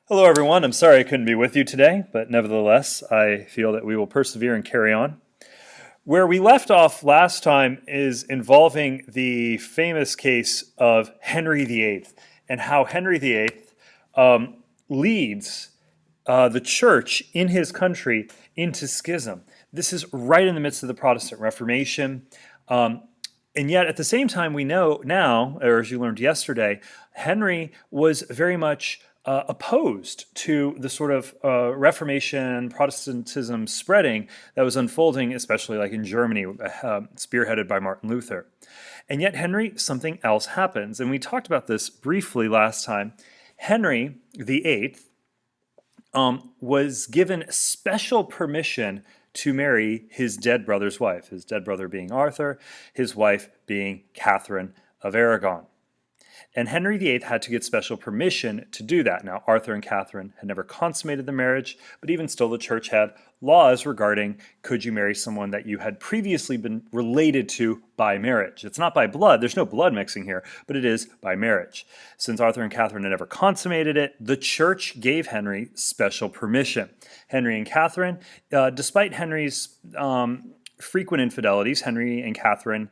Hello, everyone. I'm sorry I couldn't be with you today, but nevertheless, I feel that we will persevere and carry on. Where we left off last time is involving the famous case of Henry VIII and how Henry VIII leads the church in his country into schism. This is right in the midst of the Protestant Reformation. And yet, at the same time, we know now, or as you learned yesterday, Henry was very much opposed to the sort of Reformation, Protestantism spreading that was unfolding, especially like in Germany, spearheaded by Martin Luther. And yet, Henry, something else happens. And we talked about this briefly last time. Henry VIII was given special permission to marry his dead brother's wife, his dead brother being Arthur, his wife being Catherine of Aragon. And Henry VIII had to get special permission to do that. Now, Arthur and Catherine had never consummated the marriage, but even still, the church had laws regarding could you marry someone that you had previously been related to by marriage. It's not by blood, there's no blood mixing here, but it is by marriage. Since Arthur and Catherine had never consummated it, the church gave Henry special permission. Henry and Catherine, despite Henry's frequent infidelities, Henry and Catherine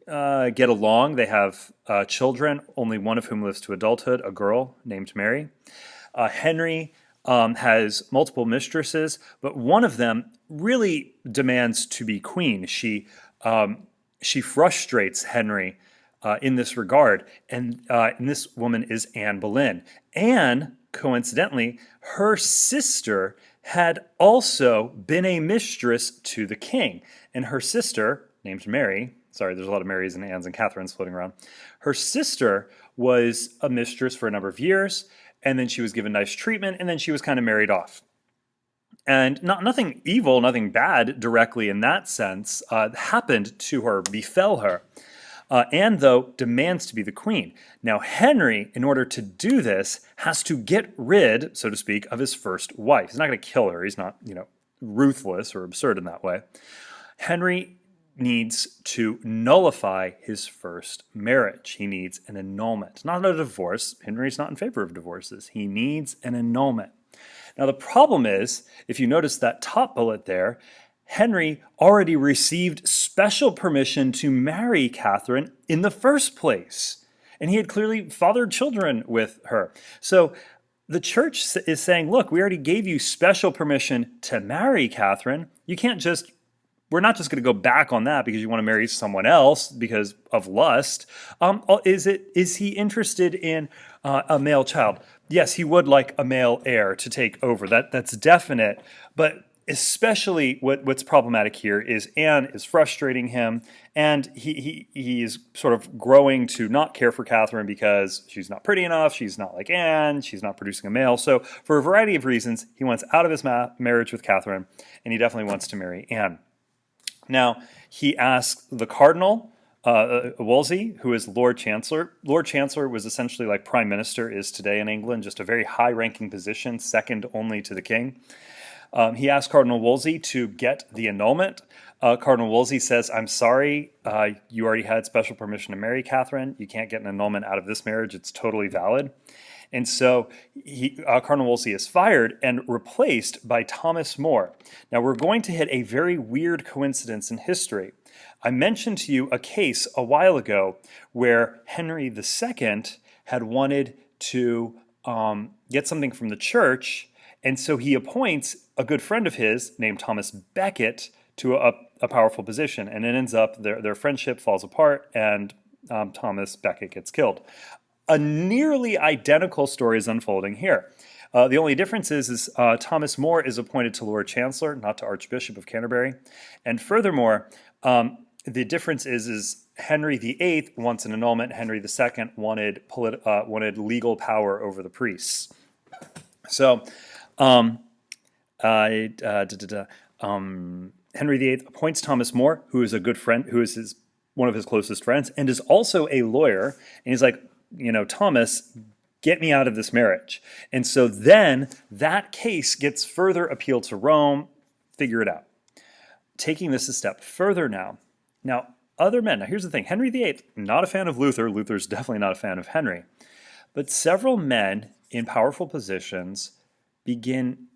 get along. They have children, only one of whom lives to adulthood, a girl named Mary. Henry has multiple mistresses, but one of them really demands to be queen. She frustrates Henry in this regard, and this woman is Anne Boleyn. Anne, coincidentally, her sister had also been a mistress to the king, and her sister, named Mary, sorry, there's a lot of Marys and Annes and Catherines floating around. Her sister was a mistress for a number of years, and then she was given nice treatment, and then she was kind of married off. And nothing evil, nothing bad directly in that sense happened to her, befell her. Anne, though, demands to be the queen. Now, Henry, in order to do this, has to get rid, so to speak, of his first wife. He's not going to kill her. He's not, ruthless or absurd in that way. Henry needs to nullify his first marriage. He needs an annulment, not a divorce. Henry's not in favor of divorces. He needs an annulment. Now, the problem is, if you notice that top bullet there, Henry already received special permission to marry Catherine in the first place. And he had clearly fathered children with her. So the church is saying, look, we already gave you special permission to marry Catherine. We're not just going to go back on that because you want to marry someone else because of lust. Is he interested in a male child? Yes, he would like a male heir to take over. That's definite. But especially what's problematic here is Anne is frustrating him, and he is sort of growing to not care for Catherine because she's not pretty enough, she's not like Anne, she's not producing a male. So for a variety of reasons, he wants out of his marriage with Catherine, and he definitely wants to marry Anne. Now, he asks the Cardinal, Wolsey, who is Lord Chancellor. Lord Chancellor was essentially like Prime Minister is today in England, just a very high-ranking position, second only to the King. He asked Cardinal Wolsey to get the annulment. Cardinal Wolsey says, I'm sorry, you already had special permission to marry Catherine. You can't get an annulment out of this marriage. It's totally valid. And so Cardinal Wolsey is fired and replaced by Thomas More. Now, we're going to hit a very weird coincidence in history. I mentioned to you a case a while ago where Henry II had wanted to get something from the church, and so he appoints a good friend of his named Thomas Becket to a powerful position, and it ends up their friendship falls apart, and Thomas Becket gets killed. A nearly identical story is unfolding here. The only difference is Thomas More is appointed to Lord Chancellor, not to Archbishop of Canterbury. And furthermore, the difference is Henry VIII wants an annulment. Henry II wanted legal power over the priests. So Henry VIII appoints Thomas More, who is a good friend, who is one of his closest friends, and is also a lawyer. And he's like, Thomas, get me out of this marriage. And so then that case gets further appealed to Rome. Figure it out. Taking this a step further now. Now, other men. Now, here's the thing. Henry VIII, not a fan of Luther. Luther's definitely not a fan of Henry. But several men in powerful positions begin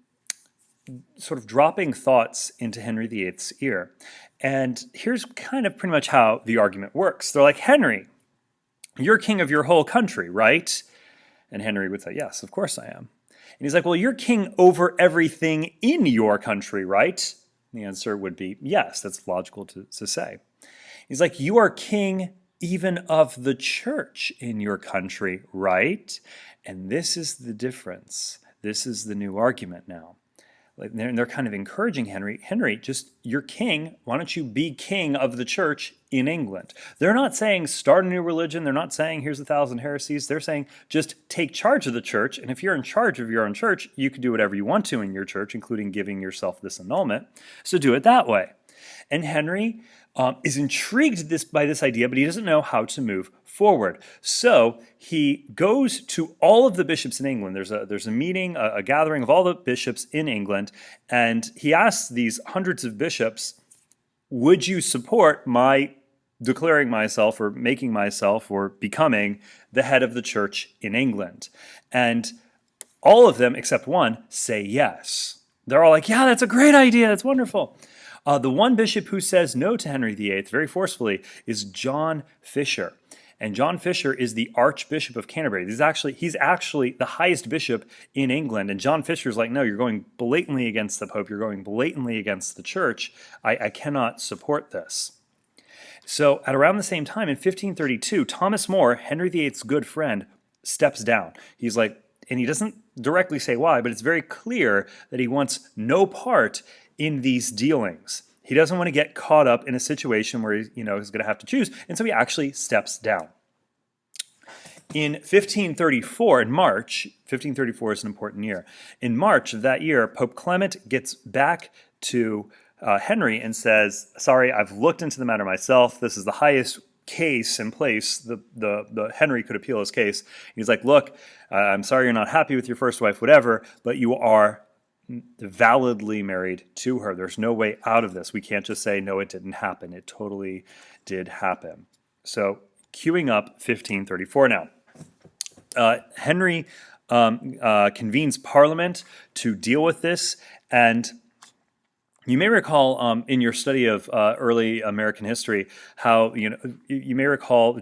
sort of dropping thoughts into Henry VIII's ear. And here's kind of pretty much how the argument works. They're like, Henry, you're king of your whole country, right? And Henry would say, yes, of course I am. And he's like, well, you're king over everything in your country, right? And the answer would be, yes, that's logical to say. He's like, you are king even of the church in your country, right? And this is the difference. This is the new argument now. Like they're kind of encouraging Henry, just you're king. Why don't you be king of the church in England? They're not saying start a new religion. They're not saying here's 1,000 heresies. They're saying just take charge of the church. And if you're in charge of your own church, you can do whatever you want to in your church, including giving yourself this annulment. So do it that way. And Henry is intrigued by this idea, but he doesn't know how to move forward. So he goes to all of the bishops in England. There's a meeting, a gathering of all the bishops in England, and he asks these hundreds of bishops, would you support my declaring myself or making myself or becoming the head of the church in England? And all of them, except one, say yes. They're all like, yeah, that's a great idea. That's wonderful. The one bishop who says no to Henry VIII very forcefully is John Fisher. And John Fisher is the Archbishop of Canterbury. He's actually the highest bishop in England. And John Fisher's like, no, you're going blatantly against the Pope. You're going blatantly against the church. I cannot support this. So at around the same time, in 1532, Thomas More, Henry VIII's good friend, steps down. He's like, and he doesn't directly say why, but it's very clear that he wants no part in these dealings. He doesn't want to get caught up in a situation where he's going to have to choose, and so he actually steps down. In 1534, in March, 1534 is an important year. In March of that year, Pope Clement gets back to Henry and says, sorry, I've looked into the matter myself. This is the highest case in place. The Henry could appeal his case. He's like, look, I'm sorry you're not happy with your first wife, whatever, but you are validly married to her. There's no way out of this. We can't just say, no, it didn't happen. It totally did happen. So queuing up 1534 now. Henry convenes Parliament to deal with this, and you may recall in your study of early American history how you may recall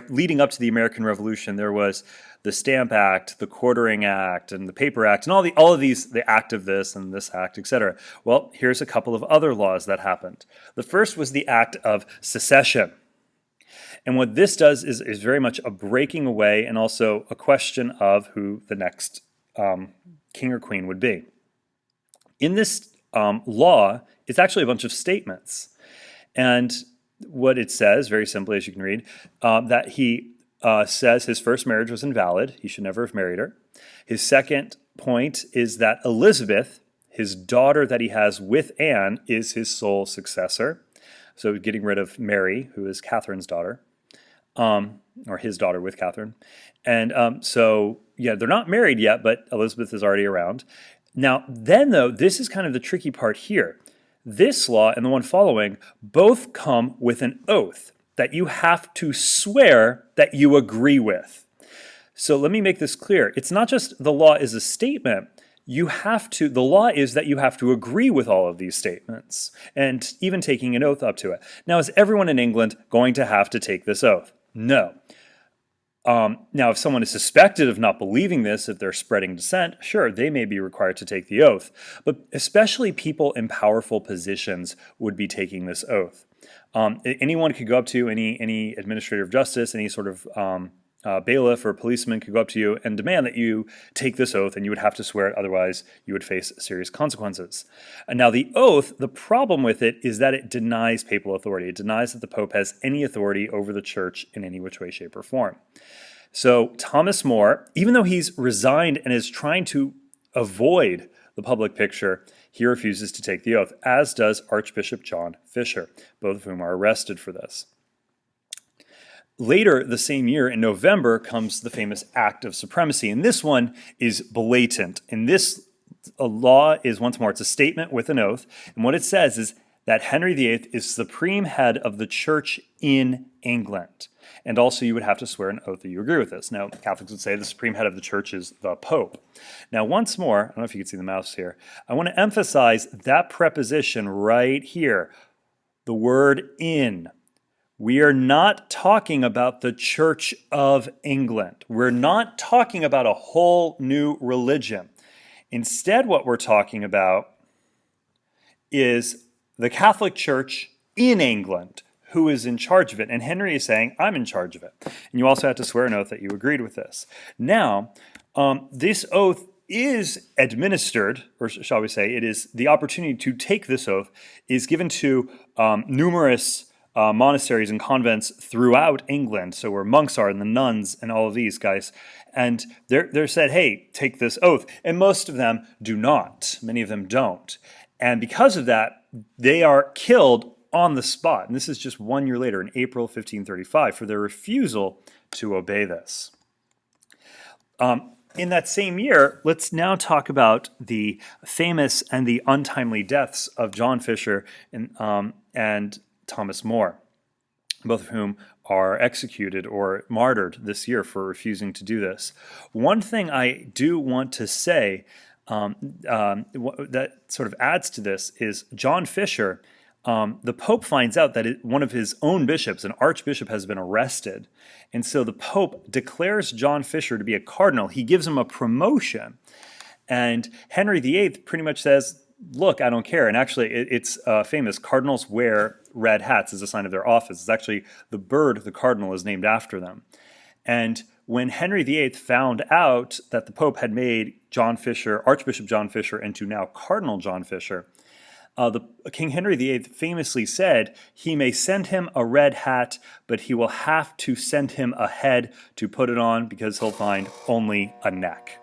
leading up to the American Revolution there was the Stamp Act, the Quartering Act, and the Paper Act, and all of these, the act of this and this act, etc. Well, here's a couple of other laws that happened. The first was the Act of Secession. And what this does is very much a breaking away and also a question of who the next king or queen would be. In this law, it's actually a bunch of statements. And what it says, very simply as you can read, that he says his first marriage was invalid. He should never have married her. His second point is that Elizabeth, his daughter that he has with Anne, is his sole successor. So getting rid of Mary, who is Catherine's daughter, or his daughter with Catherine. And they're not married yet, but Elizabeth is already around. Now, then, though, this is kind of the tricky part here. This law and the one following both come with an oath that you have to swear that you agree with. So let me make this clear. It's not just the law is a statement. The law is that you have to agree with all of these statements, and even taking an oath up to it. Now, is everyone in England going to have to take this oath? No. Now, if someone is suspected of not believing this, if they're spreading dissent, sure, they may be required to take the oath. But especially people in powerful positions would be taking this oath. Anyone could go up to any administrator of justice, any sort of bailiff or policeman could go up to you and demand that you take this oath, and you would have to swear it, otherwise you would face serious consequences. And now the oath, the problem with it is that it denies papal authority. It denies that the Pope has any authority over the church in any which way, shape, or form. So Thomas More, even though he's resigned and is trying to avoid the public picture, he refuses to take the oath, as does Archbishop John Fisher, both of whom are arrested for this. Later the same year, in November, comes the famous Act of Supremacy, and this one is blatant. And this law is, once more, it's a statement with an oath, and what it says is that Henry VIII is supreme head of the church in England. And also you would have to swear an oath that you agree with this. Now, Catholics would say the supreme head of the church is the Pope. Now, once more, I don't know if you can see the mouse here, I want to emphasize that preposition right here, the word in. We are not talking about the Church of England. We're not talking about a whole new religion. Instead, what we're talking about is the Catholic Church in England, who is in charge of it. And Henry is saying, I'm in charge of it. And you also have to swear an oath that you agreed with this. Now, this oath is administered, or shall we say, it is the opportunity to take this oath is given to numerous monasteries and convents throughout England, so where monks are and the nuns and all of these guys. And they're said, hey, take this oath. And most of them do not. Many of them don't. And because of that, they are killed on the spot. And this is just 1 year later, in April 1535, for their refusal to obey this. In that same year, let's now talk about the famous and the untimely deaths of John Fisher and Thomas More, both of whom are executed or martyred this year for refusing to do this. One thing I do want to say that sort of adds to this is John Fisher, the Pope finds out that one of his own bishops, an archbishop, has been arrested. And so the Pope declares John Fisher to be a cardinal. He gives him a promotion. And Henry VIII pretty much says, look, I don't care. And actually, it's famous. Cardinals wear red hats as a sign of their office. It's actually the bird, the cardinal, is named after them. And when Henry VIII found out that the Pope had made John Fisher, Archbishop John Fisher, into now Cardinal John Fisher, King Henry VIII famously said, he may send him a red hat, but he will have to send him a head to put it on because he'll find only a neck.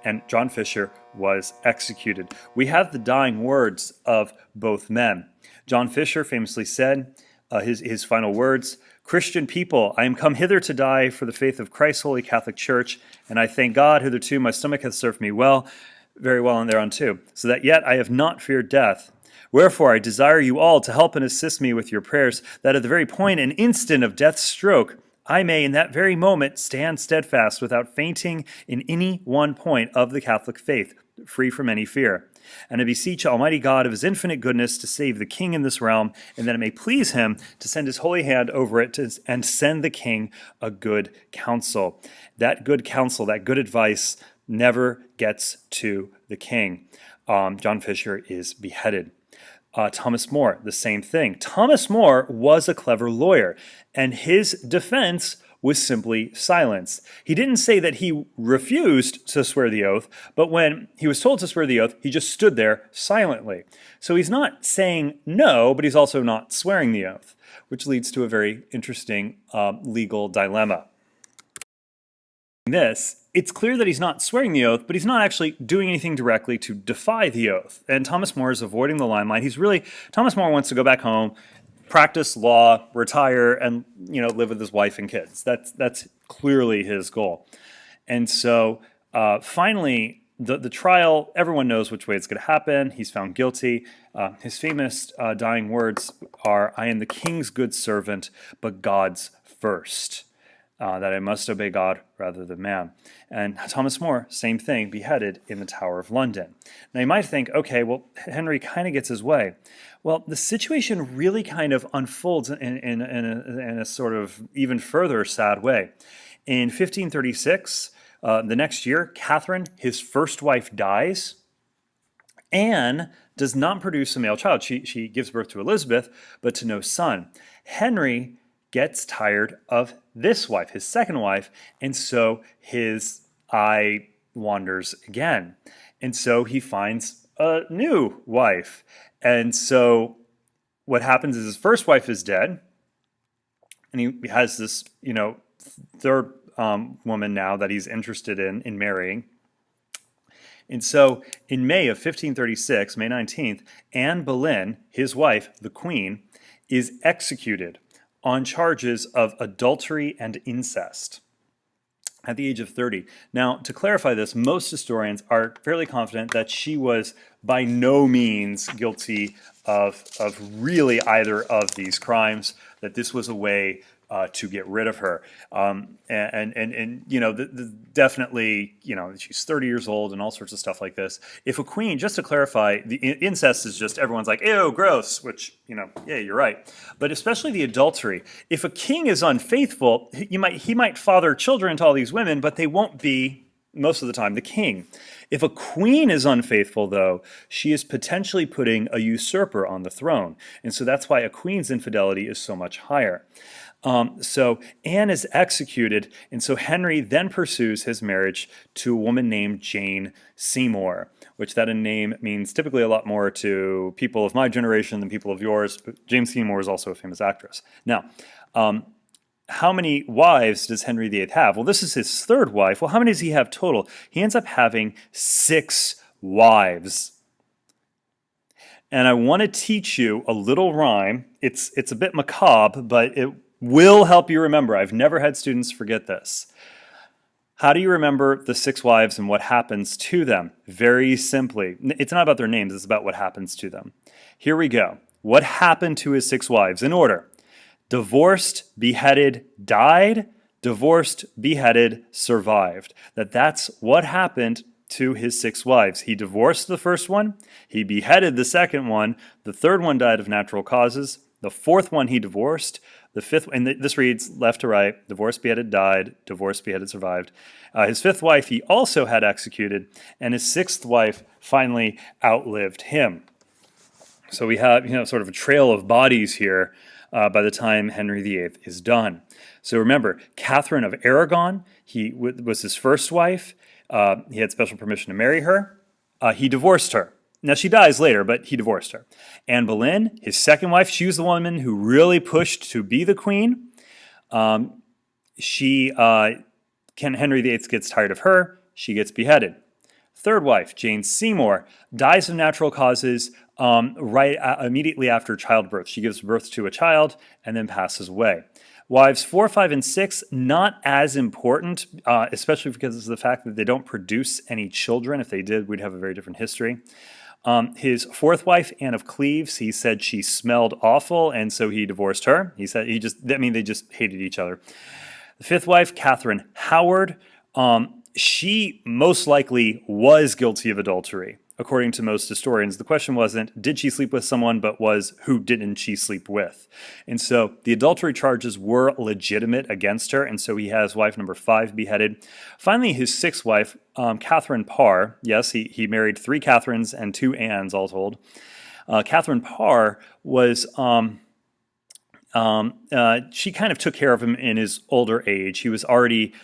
And John Fisher was executed. We have the dying words of both men. John Fisher famously said, his final words, Christian people, I am come hither to die for the faith of Christ's holy Catholic Church, and I thank God hitherto my stomach hath served me well, very well and thereunto, so that yet I have not feared death. Wherefore I desire you all to help and assist me with your prayers, that at the very point and instant of death's stroke, I may in that very moment stand steadfast without fainting in any one point of the Catholic faith, free from any fear. And I beseech Almighty God of his infinite goodness to save the king in this realm, and that it may please him to send his holy hand over it and send the king a good counsel. That good counsel, that good advice never gets to the king. John Fisher is beheaded. Thomas More, the same thing. Thomas More was a clever lawyer, and his defense was simply silence. He didn't say that he refused to swear the oath, but when he was told to swear the oath, he just stood there silently. So he's not saying no, but he's also not swearing the oath, which leads to a very interesting legal dilemma. It's clear that he's not swearing the oath, but he's not actually doing anything directly to defy the oath. And Thomas More is avoiding the limelight. Thomas More wants to go back home, practice law, retire, and live with his wife and kids. That's clearly his goal. And so finally, the trial, everyone knows which way it's going to happen. He's found guilty. His famous dying words are, I am the king's good servant, but God's first. That I must obey God rather than man. And Thomas More, same thing, beheaded in the Tower of London. Now you might think, okay, well, Henry kind of gets his way. Well, the situation really kind of unfolds in a sort of even further sad way. In 1536, the next year, Catherine, his first wife, dies. Anne does not produce a male child. She gives birth to Elizabeth, but to no son. Henry gets tired of this wife, his second wife, and so his eye wanders again. And so he finds a new wife. And so what happens is his first wife is dead, and he has this, third woman now that he's interested in marrying. And so in May of 1536, May 19th, Anne Boleyn, his wife, the queen, is executed on charges of adultery and incest at the age of 30. Now, to clarify this, most historians are fairly confident that she was by no means guilty of really either of these crimes, that this was a way to get rid of her. And you know, definitely, you know, she's 30 years old and all sorts of stuff like this. If a queen, just to clarify, the incest is just everyone's like, ew, gross, which, you know, yeah, you're right. But especially the adultery. If a king is unfaithful, he might father children to all these women, but they won't be, most of the time, the king. If a queen is unfaithful, though, she is potentially putting a usurper on the throne. And so that's why a queen's infidelity is so much higher. So Anne is executed, and so Henry then pursues his marriage to a woman named Jane Seymour, which that in name means typically a lot more to people of my generation than people of yours. But Jane Seymour is also a famous actress. Now, how many wives does Henry VIII have? Well, this is his third wife. Well, how many does he have total? He ends up having 6 wives. And I want to teach you a little rhyme. It's a bit macabre, but it will help you remember. I've never had students forget this. How do you remember the 6 wives and what happens to them? Very simply. It's not about their names, it's about what happens to them. Here we go. What happened to his 6 wives? In order. Divorced, beheaded, died. Divorced, beheaded, survived. That's what happened to his 6 wives. He divorced the first one. He beheaded the second one. The third one died of natural causes. The fourth one he divorced. The fifth, and this reads left to right, divorced, beheaded, died, divorced, beheaded, survived. His 5th wife he also had executed, and his 6th wife finally outlived him. So we have, you know, sort of a trail of bodies here by the time Henry VIII is done. So remember, Catherine of Aragon, he was his first wife. He had special permission to marry her. He divorced her. Now, she dies later, but he divorced her. Anne Boleyn, his second wife, she was the woman who really pushed to be the queen. Henry VIII gets tired of her. She gets beheaded. Third wife, Jane Seymour, dies of natural causes immediately after childbirth. She gives birth to a child and then passes away. Wives 4, 5, and 6, not as important, especially because of the fact that they don't produce any children. If they did, we'd have a very different history. His 4th wife, Anne of Cleves, he said she smelled awful, and so he divorced her. He said they just hated each other. The 5th wife, Catherine Howard, she most likely was guilty of adultery, according to most historians. The question wasn't, did she sleep with someone, but was, who didn't she sleep with? And so the adultery charges were legitimate against her, and so he has wife number 5 beheaded. Finally, his 6th wife, Catherine Parr, yes, he married 3 Catherines and 2 Annes, all told. Catherine Parr was... she kind of took care of him in his older age. He was already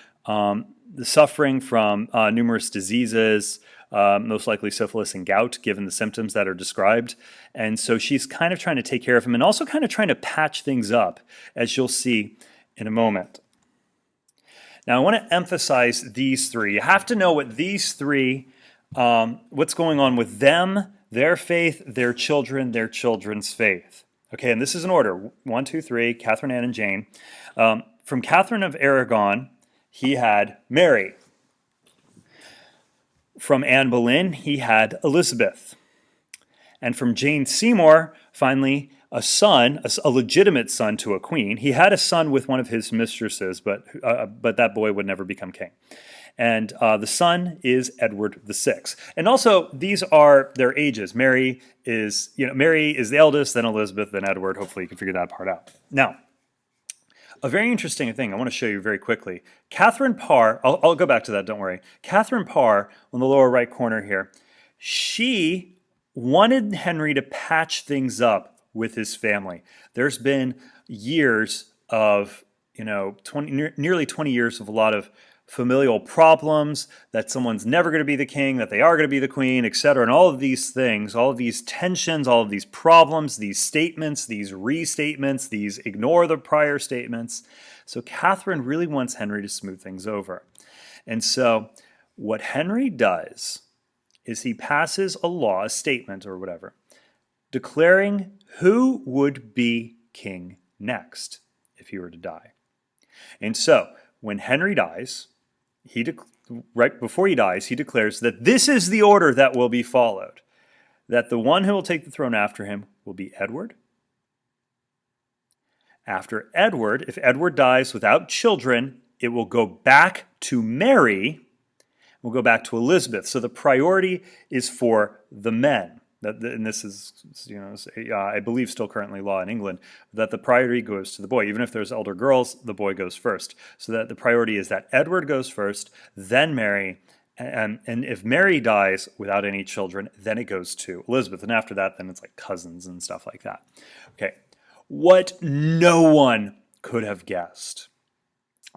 suffering from numerous diseases, most likely syphilis and gout, given the symptoms that are described. And so she's kind of trying to take care of him and also kind of trying to patch things up, as you'll see in a moment. Now, I want to emphasize these 3. You have to know what these 3, what's going on with them, their faith, their children, their children's faith. Okay, and this is in order. 1, 2, 3, Catherine, Anne, and Jane. From Catherine of Aragon, he had Mary. From Anne Boleyn, he had Elizabeth. And from Jane Seymour, finally, a son, a legitimate son to a queen. He had a son with one of his mistresses, but that boy would never become king. And the son is Edward VI. And also, these are their ages. Mary is the eldest, then Elizabeth, then Edward. Hopefully you can figure that part out. Now, a very interesting thing I want to show you very quickly. Catherine Parr, I'll go back to that, don't worry. Catherine Parr, on the lower right corner here, she wanted Henry to patch things up with his family. There's been years of, nearly 20 years of a lot of familial problems, that someone's never going to be the king, that they are going to be the queen, etc. And all of these things, all of these tensions, all of these problems, these statements, these restatements, these ignore the prior statements. So Catherine really wants Henry to smooth things over. And so what Henry does is he passes a law, a statement or whatever, declaring who would be king next if he were to die. And so when Henry dies, right before he dies, he declares that this is the order that will be followed, that the one who will take the throne after him will be Edward, After Edward, if Edward dies without children, it will go back to Mary. We'll go back to Elizabeth. So the priority is for the men. And this is, I believe still currently law in England, that the priority goes to the boy. Even if there's elder girls, the boy goes first. So that the priority is that Edward goes first, then Mary, and if Mary dies without any children, then it goes to Elizabeth. And after that, then it's like cousins and stuff like that. Okay, what no one could have guessed,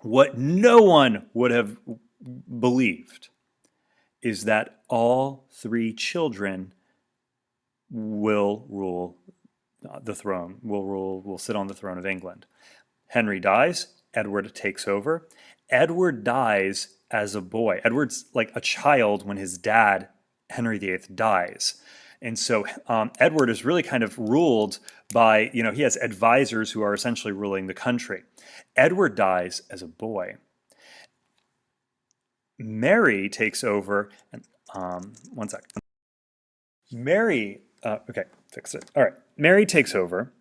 what no one would have believed, is that all three children will rule the throne, will sit on the throne of England. Henry dies, Edward takes over. Edward dies as a boy. Edward's like a child when his dad, Henry VIII, dies. And so Edward is really kind of ruled by, he has advisors who are essentially ruling the country. Edward dies as a boy. Mary takes over, and one sec. Okay, fixed it. All right, Mary takes over.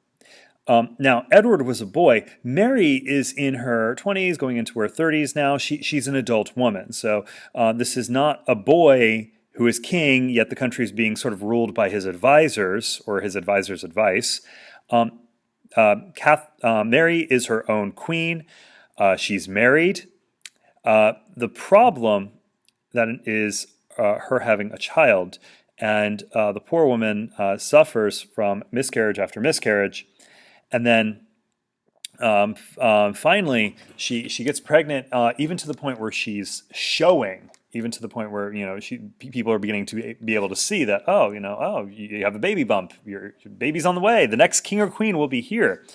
Now, Edward was a boy. Mary is in her 20s, going into her 30s now. She's an adult woman. So this is not a boy who is king, yet the country is being sort of ruled by his advisors or his advisors' advice. Mary is her own queen. She's married. The problem that is her having a child, and the poor woman suffers from miscarriage after miscarriage, and then finally she gets pregnant, even to the point where she's showing, even to the point where people are beginning to be able to see that you have a baby bump, your baby's on the way, the next king or queen will be here.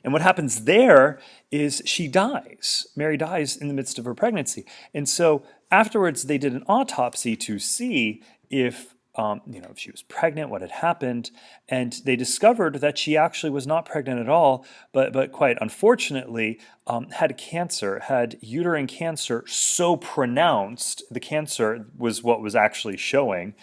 And what happens there is she dies. Mary dies in the midst of her pregnancy. And so afterwards, they did an autopsy to see if she was pregnant, what had happened. And they discovered that she actually was not pregnant at all, but quite unfortunately had cancer, had uterine cancer so pronounced, the cancer was what was actually showing,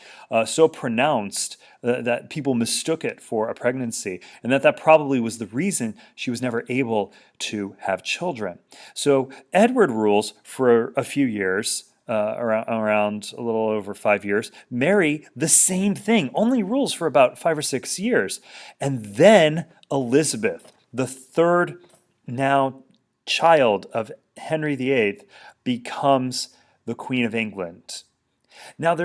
so pronounced that people mistook it for a pregnancy, and that probably was the reason she was never able to have children. So Edward rules for a few years, around a little over 5 years. Mary, the same thing, only rules for about 5 or 6 years. And then Elizabeth, the third now child of Henry VIII, becomes the Queen of England. Now,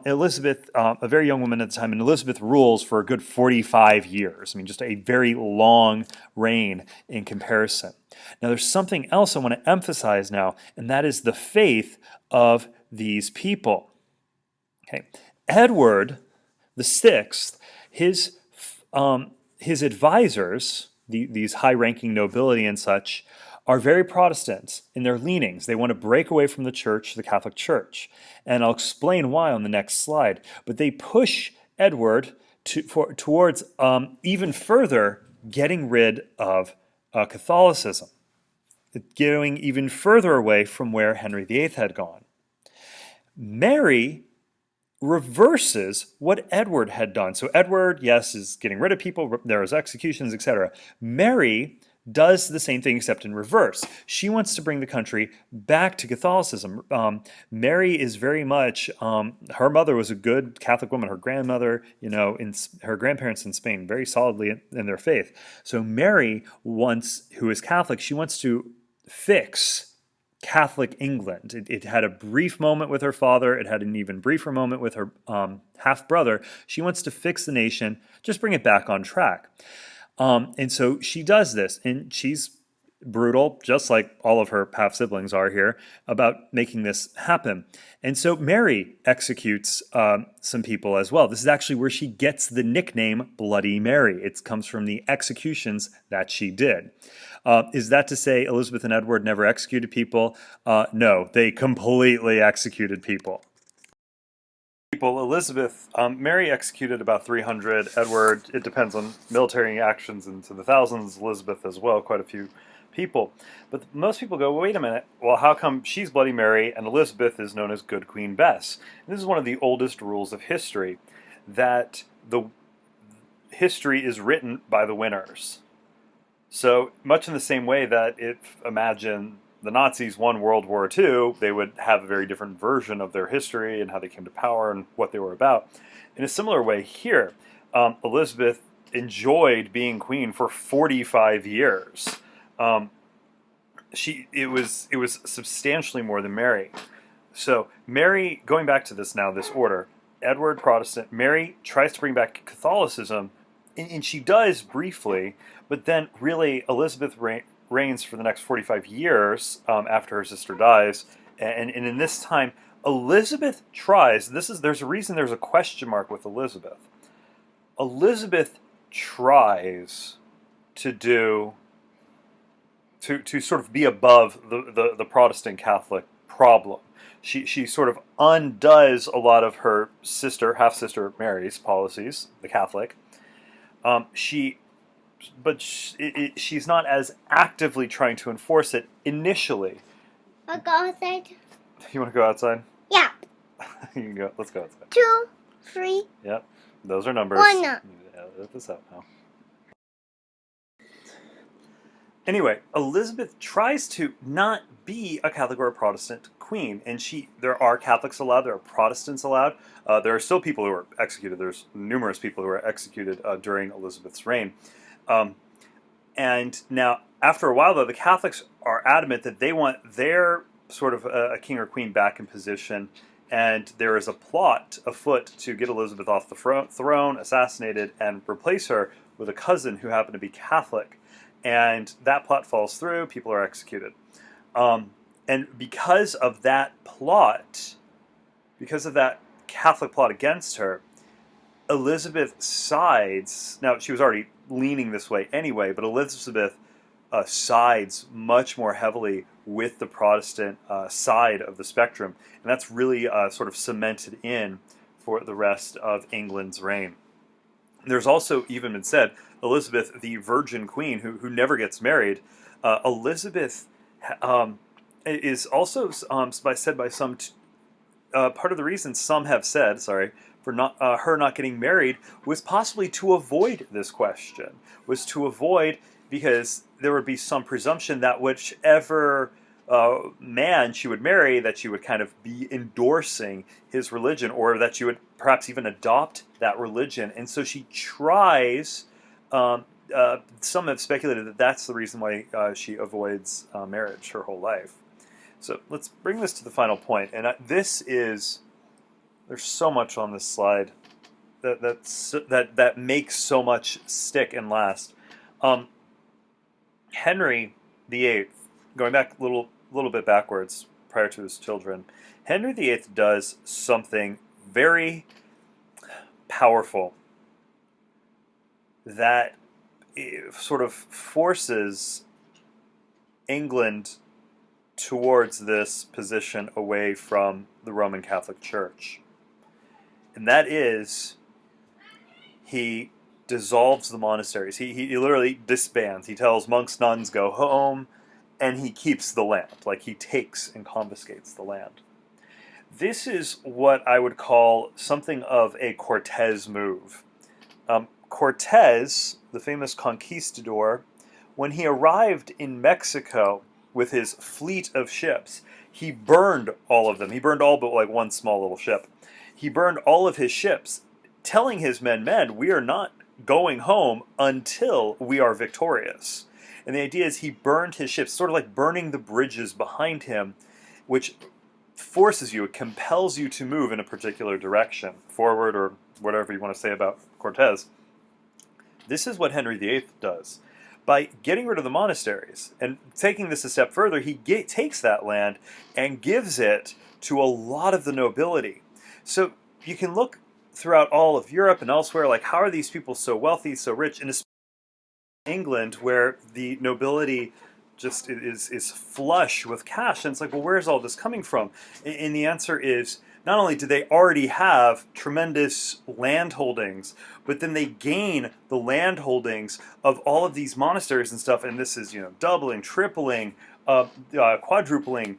Elizabeth, a very young woman at the time, and Elizabeth rules for a good 45 years. I mean, just a very long reign in comparison. Now, there's something else I want to emphasize now, and that is the faith of these people. Okay, Edward the Sixth, his advisors, these high-ranking nobility and such, are very Protestant in their leanings. They want to break away from the church, the Catholic Church. And I'll explain why on the next slide. But they push Edward towards even further getting rid of Catholicism, going even further away from where Henry VIII had gone. Mary reverses what Edward had done. So Edward, yes, is getting rid of people. There is executions, etc. Mary does the same thing except in reverse. She wants to bring the country back to Catholicism. Mary is very much, her mother was a good Catholic woman. Her grandmother, her grandparents in Spain, very solidly in their faith. So Mary who is Catholic, she wants to fix Catholic England. It had a brief moment with her father. It had an even briefer moment with her half-brother. She wants to fix the nation, just bring it back on track. And so she does this, and she's brutal, just like all of her half-siblings are here, about making this happen. And so Mary executes some people as well. This is actually where she gets the nickname Bloody Mary. It comes from the executions that she did. Is that to say Elizabeth and Edward never executed people? No, they completely executed people. Mary executed about 300. Edward, it depends on military actions, into the thousands. Elizabeth as well, quite a few people. But most people go, well, wait a minute, well, how come she's Bloody Mary and Elizabeth is known as Good Queen Bess? And this is one of the oldest rules of history, that the history is written by the winners. So much in the same way that if imagine the Nazis won World War II, they would have a very different version of their history and how they came to power and what they were about. In a similar way here, Elizabeth enjoyed being queen for 45 years. Um, it was substantially more than Mary. So Mary, going back to this now, this order, Edward Protestant, Mary tries to bring back Catholicism, and she does briefly, but then really Elizabeth reigns for the next 45 years after her sister dies, and in this time Elizabeth tries. There's a reason there's a question mark with Elizabeth. Elizabeth tries to do to sort of be above the Protestant Catholic problem. She sort of undoes a lot of her half sister Mary's policies, the Catholic. She's not as actively trying to enforce it initially. I'll go outside. You want to go outside? Yeah. You can go. Let's go outside. 2, 3. Yep, those are numbers. 1. Yeah, edit this out now. Anyway, Elizabeth tries to not be a Catholic or a Protestant queen, and there are Catholics allowed, there are Protestants allowed. There are still people who are executed. There's numerous people who are executed during Elizabeth's reign. And now, after a while, though, the Catholics are adamant that they want their sort of a king or queen back in position, and there is a plot afoot to get Elizabeth off the throne, assassinated, and replace her with a cousin who happened to be Catholic. And that plot falls through, people are executed. And because of that plot, because of that Catholic plot against her, Elizabeth sides. Now, she was already leaning this way anyway, but Elizabeth sides much more heavily with the Protestant side of the spectrum. And that's really sort of cemented in for the rest of England's reign. There's also even been said, Elizabeth, the Virgin Queen, who never gets married, Elizabeth is also said by some. Part of the reason some have said, for her not getting married was possibly to avoid this question, was to avoid, because there would be some presumption that whichever man she would marry, that she would kind of be endorsing his religion, or that she would perhaps even adopt that religion. And so she tries, some have speculated that that's the reason why she avoids marriage her whole life. So let's bring this to the final point. And there's so much on this slide that makes so much stick and last. Henry VIII, going back a little bit backwards prior to his children, Henry VIII does something very powerful that sort of forces England towards this position away from the Roman Catholic Church. And that is, he dissolves the monasteries. He literally disbands. He tells monks, nuns, go home, and he keeps the land. Like, he takes and confiscates the land. This is what I would call something of a Cortez move. Cortez, the famous conquistador, when he arrived in Mexico with his fleet of ships, he burned all of them. He burned all but like one small little ship. He burned all of his ships, telling his men, we are not going home until we are victorious. And the idea is he burned his ships, sort of like burning the bridges behind him, which forces you, it compels you to move in a particular direction, forward or whatever you want to say about Cortez. This is what Henry VIII does. By getting rid of the monasteries and taking this a step further, he takes that land and gives it to a lot of the nobility. So you can look throughout all of Europe and elsewhere, like, how are these people so wealthy, so rich, and especially in England, where the nobility just is flush with cash. And it's like, well, where's all this coming from? And the answer is, not only do they already have tremendous land holdings, but then they gain the land holdings of all of these monasteries and stuff, and this is, doubling, tripling, quadrupling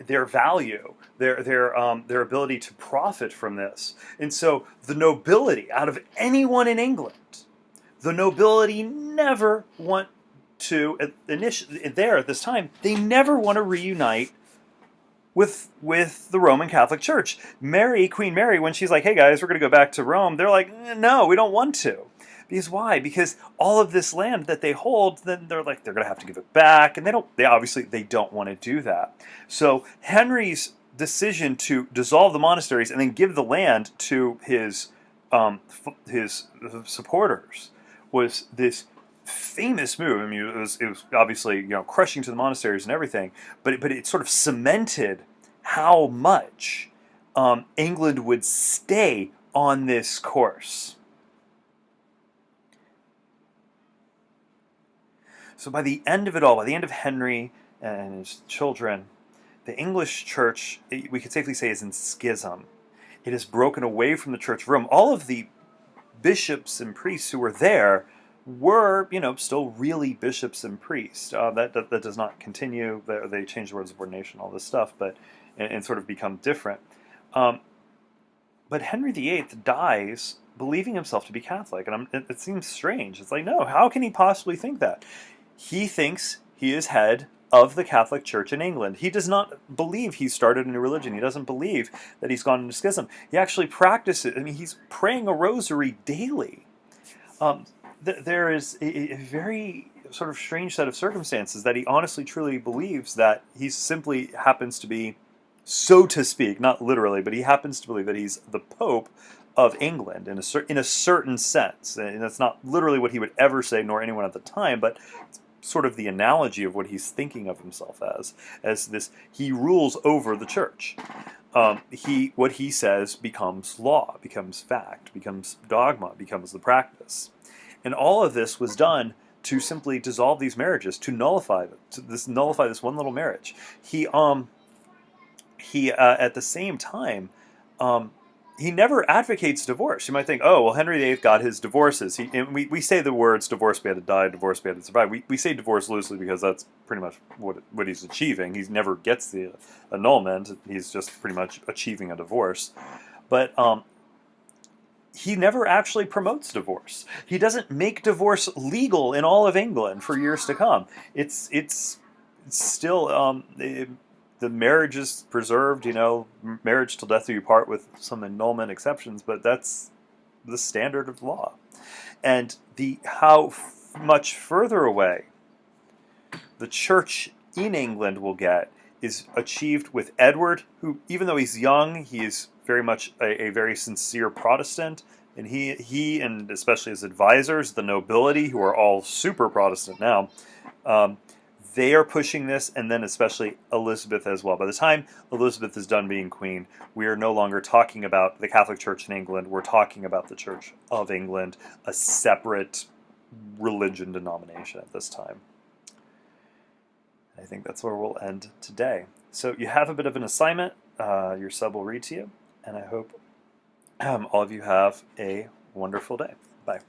their value, their ability to profit from this. And so the nobility, out of anyone in England, the nobility never want to initially there at this time, they never want to reunite with the Roman Catholic Church. Mary, Queen Mary, when she's like, "Hey guys, we're going to go back to Rome," they're like, "No, we don't want to." Because why? Because all of this land that they hold, then they're like, they're going to have to give it back, and they obviously they don't want to do that. So Henry's decision to dissolve the monasteries and then give the land to his supporters was this famous move. I mean, it was obviously crushing to the monasteries and everything, but it sort of cemented how much England would stay on this course. So by the end of it all, by the end of Henry and his children, the English church, we could safely say, is in schism. It has broken away from the Church of Rome. All of the bishops and priests who were there were, still really bishops and priests. That does not continue. They changed the words of ordination, all this stuff, but and sort of become different. But Henry VIII dies believing himself to be Catholic, and it seems strange. It's like, no, how can he possibly think that? He thinks he is head of the Catholic Church in England. He does not believe he started a new religion. He doesn't believe that he's gone into schism. He actually practices. I mean, he's praying a rosary daily. There is a very sort of strange set of circumstances that he honestly, truly believes that he simply happens to be, so to speak, not literally, but he happens to believe that he's the Pope of England in a certain sense. And that's not literally what he would ever say, nor anyone at the time, but it's sort of the analogy of what he's thinking of himself as this. He rules over the church. What he says becomes law, becomes fact, becomes dogma, becomes the practice. And all of this was done to simply dissolve these marriages, to nullify this one little marriage. He at the same time, he never advocates divorce. You might think, oh, well, Henry VIII got his divorces. We say the words divorce beata die, divorce beata survive. We say divorce loosely because that's pretty much what he's achieving. He never gets the annulment. He's just pretty much achieving a divorce. But he never actually promotes divorce. He doesn't make divorce legal in all of England for years to come. It's still the marriage is preserved, marriage till death do you part with some annulment exceptions, but that's the standard of law. And how much further away the church in England will get is achieved with Edward, who, even though he's young, he is very much a very sincere Protestant, and he and especially his advisors, the nobility, who are all super Protestant now, they are pushing this, and then especially Elizabeth as well. By the time Elizabeth is done being queen, we are no longer talking about the Catholic Church in England. We're talking about the Church of England, a separate religion denomination at this time. I think that's where we'll end today. So you have a bit of an assignment. Your sub will read to you, and I hope all of you have a wonderful day. Bye.